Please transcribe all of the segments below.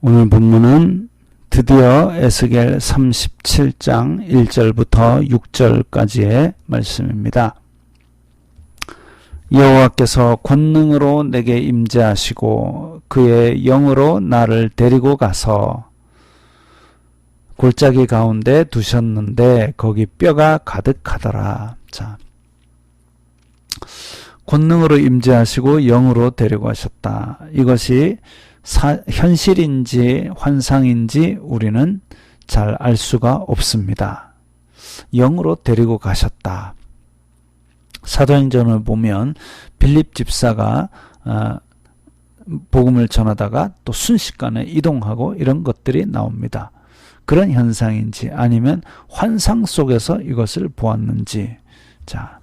오늘 본문은 드디어 에스겔 37장 1절부터 6절까지의 말씀입니다. 여호와께서 권능으로 내게 임재하시고 그의 영으로 나를 데리고 가서 골짜기 가운데 두셨는데 거기 뼈가 가득하더라. 자, 권능으로 임재하시고 영으로 데리고 가셨다. 이것이 현실인지 환상인지 우리는 잘 알 수가 없습니다. 영으로 데리고 가셨다. 사도행전을 보면 빌립 집사가 복음을 전하다가 또 순식간에 이동하고 이런 것들이 나옵니다. 그런 현상인지 아니면 환상 속에서 이것을 보았는지. 자,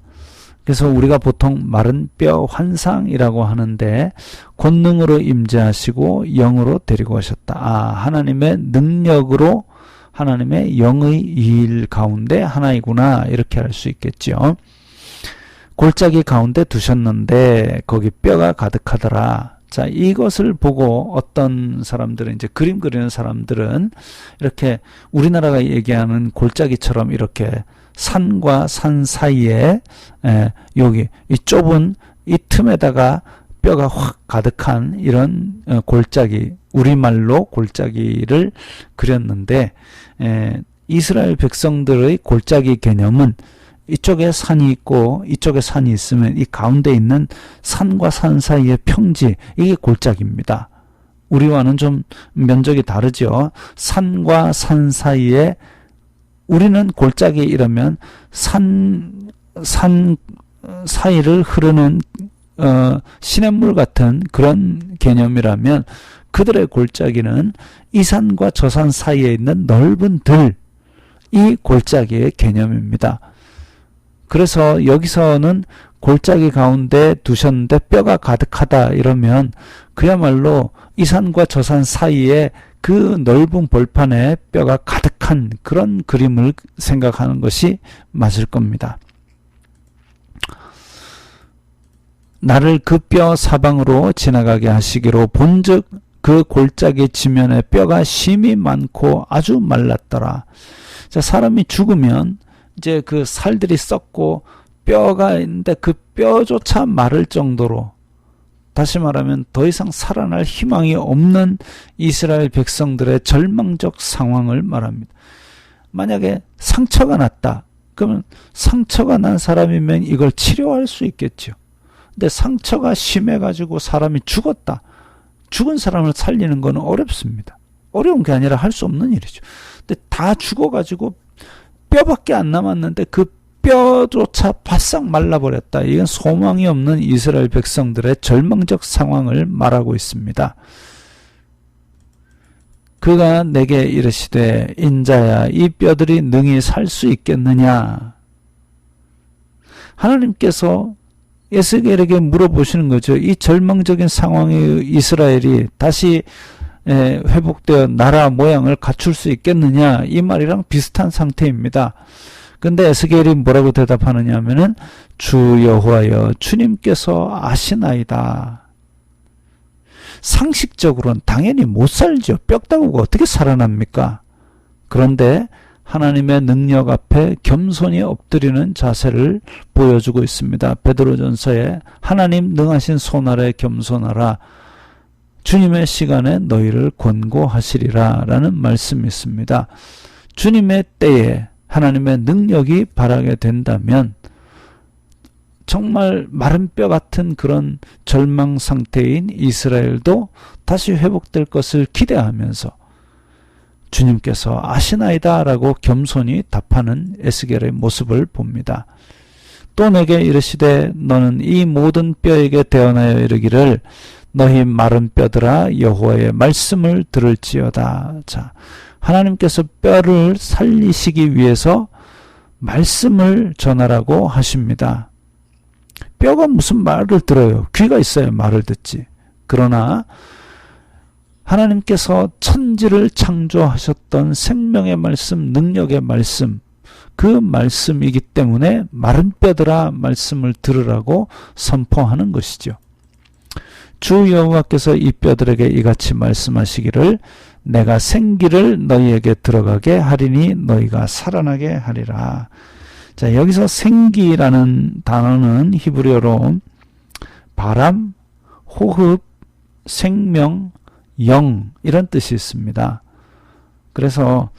그래서 우리가 보통 마른 뼈 환상이라고 하는데 권능으로 임재하시고 영으로 데리고 가셨다. 하나님의 능력으로 하나님의 영의 일 가운데 하나이구나, 이렇게 할 수 있겠죠. 골짜기 가운데 두셨는데 거기 뼈가 가득하더라. 자, 이것을 보고 어떤 사람들은, 이제 그림 그리는 사람들은 이렇게 우리나라가 얘기하는 골짜기처럼 이렇게 산과 산 사이에 여기 이 좁은 이 틈에다가 뼈가 확 가득한 이런 골짜기, 우리말로 골짜기를 그렸는데, 이스라엘 백성들의 골짜기 개념은 이쪽에 산이 있고 이쪽에 산이 있으면 이 가운데 있는 산과 산 사이의 평지, 이게 골짜기입니다. 우리와는 좀 면적이 다르죠. 산과 산 사이에, 우리는 골짜기 이러면 산 사이를 흐르는 시냇물 같은 그런 개념이라면, 그들의 골짜기는 이 산과 저 산 사이에 있는 넓은 들, 이 골짜기의 개념입니다. 그래서 여기서는 골짜기 가운데 두셨는데 뼈가 가득하다 이러면 그야말로 이 산과 저 산 사이에 그 넓은 벌판에 뼈가 가득한 그런 그림을 생각하는 것이 맞을 겁니다. 나를 그 뼈 사방으로 지나가게 하시기로 본즉 그 골짜기 지면에 뼈가 심이 많고 아주 말랐더라. 자, 사람이 죽으면 이제 그 살들이 썩고 뼈가 있는데 그 뼈조차 마를 정도로, 다시 말하면 더 이상 살아날 희망이 없는 이스라엘 백성들의 절망적 상황을 말합니다. 만약에 상처가 났다, 그러면 상처가 난 사람이면 이걸 치료할 수 있겠죠. 근데 상처가 심해가지고 사람이 죽었다. 죽은 사람을 살리는 건 어렵습니다. 어려운 게 아니라 할 수 없는 일이죠. 근데 다 죽어가지고 뼈밖에 안 남았는데 그 뼈조차 바싹 말라버렸다. 이건 소망이 없는 이스라엘 백성들의 절망적 상황을 말하고 있습니다. 그가 내게 이르시되 인자야, 이 뼈들이 능히 살 수 있겠느냐. 하나님께서 에스겔에게 물어보시는 거죠. 이 절망적인 상황의 이스라엘이 다시 회복되어 나라 모양을 갖출 수 있겠느냐, 이 말이랑 비슷한 상태입니다. 근데 에스겔이 뭐라고 대답하느냐 하면은 주 여호와여, 주님께서 아시나이다. 상식적으로는 당연히 못 살죠. 뼈다구가 어떻게 살아납니까? 그런데 하나님의 능력 앞에 겸손히 엎드리는 자세를 보여주고 있습니다. 베드로전서에 하나님 능하신 손 아래 겸손하라, 주님의 시간에 너희를 권고하시리라 라는 말씀이 있습니다. 주님의 때에 하나님의 능력이 발하게 된다면 정말 마른 뼈 같은 그런 절망 상태인 이스라엘도 다시 회복될 것을 기대하면서 주님께서 아시나이다 라고 겸손히 답하는 에스겔의 모습을 봅니다. 또 내게 이르시되 너는 이 모든 뼈에게 대언하여 이르기를 너희 마른 뼈들아 여호와의 말씀을 들을지어다. 자, 하나님께서 뼈를 살리시기 위해서 말씀을 전하라고 하십니다. 뼈가 무슨 말을 들어요? 귀가 있어야 말을 듣지. 그러나 하나님께서 천지를 창조하셨던 생명의 말씀, 능력의 말씀, 그 말씀이기 때문에 마른 뼈들아 말씀을 들으라고 선포하는 것이죠. 주 여호와께서 이 뼈들에게 이같이 말씀하시기를 내가 생기를 너희에게 들어가게 하리니 너희가 살아나게 하리라. 자, 여기서 생기라는 단어는 히브리어로 바람, 호흡, 생명, 영 이런 뜻이 있습니다. 그래서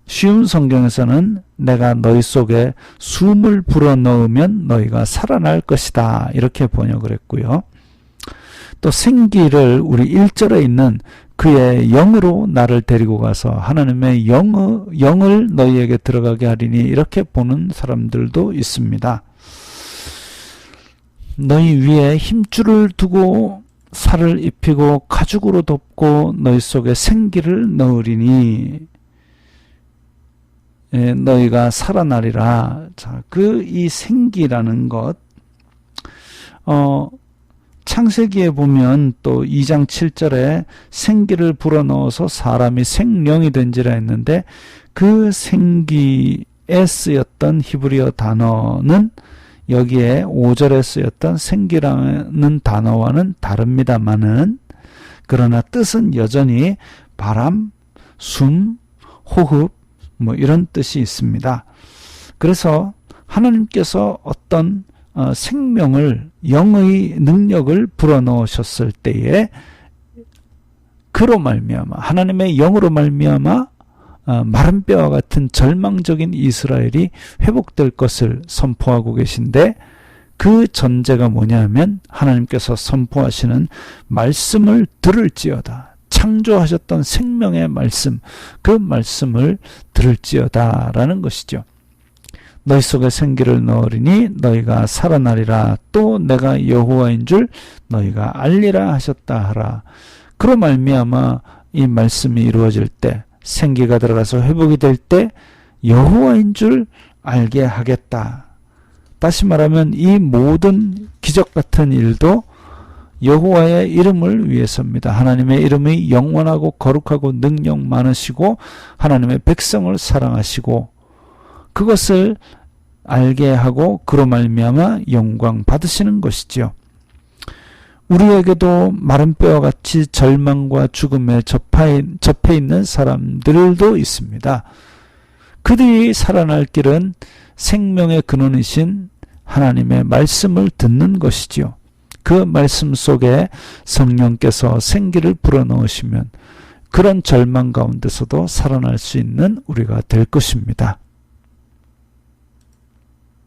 쉬운 성경에서는 내가 너희 속에 숨을 불어넣으면 너희가 살아날 것이다 이렇게 번역을 했고요. 또 생기를 우리 1절에 있는 그의 영으로 나를 데리고 가서 하나님의 영을 너희에게 들어가게 하리니 이렇게 보는 사람들도 있습니다. 너희 위에 힘줄을 두고 살을 입히고 가죽으로 덮고 너희 속에 생기를 넣으리니 너희가 살아나리라. 자, 이 생기라는 것, 창세기에 보면 또 2장 7절에 생기를 불어넣어서 사람이 생령이 된지라 했는데 그 생기에 쓰였던 히브리어 단어는 여기에 5절에 쓰였던 생기라는 단어와는 다릅니다만은 그러나 뜻은 여전히 바람, 숨, 호흡 이런 뜻이 있습니다. 그래서 하나님께서 어떤 생명을 영의 능력을 불어넣으셨을 때에 그로 말미암아 하나님의 영으로 말미암아 마른 뼈와 같은 절망적인 이스라엘이 회복될 것을 선포하고 계신데 그 전제가 뭐냐면 하나님께서 선포하시는 말씀을 들을지어다. 창조하셨던 생명의 말씀, 그 말씀을 들을지어다 라는 것이죠. 너희 속에 생기를 넣으리니 너희가 살아나리라. 또 내가 여호와인 줄 너희가 알리라 하셨다 하라. 그로 말미암아 이 말씀이 이루어질 때 생기가 들어가서 회복이 될 때 여호와인 줄 알게 하겠다. 다시 말하면 이 모든 기적 같은 일도 여호와의 이름을 위해서입니다. 하나님의 이름이 영원하고 거룩하고 능력 많으시고 하나님의 백성을 사랑하시고 그것을 알게 하고 그로 말미암아 영광 받으시는 것이죠. 우리에게도 마른 뼈와 같이 절망과 죽음에 접해 있는 사람들도 있습니다. 그들이 살아날 길은 생명의 근원이신 하나님의 말씀을 듣는 것이지요. 그 말씀 속에 성령께서 생기를 불어넣으시면 그런 절망 가운데서도 살아날 수 있는 우리가 될 것입니다.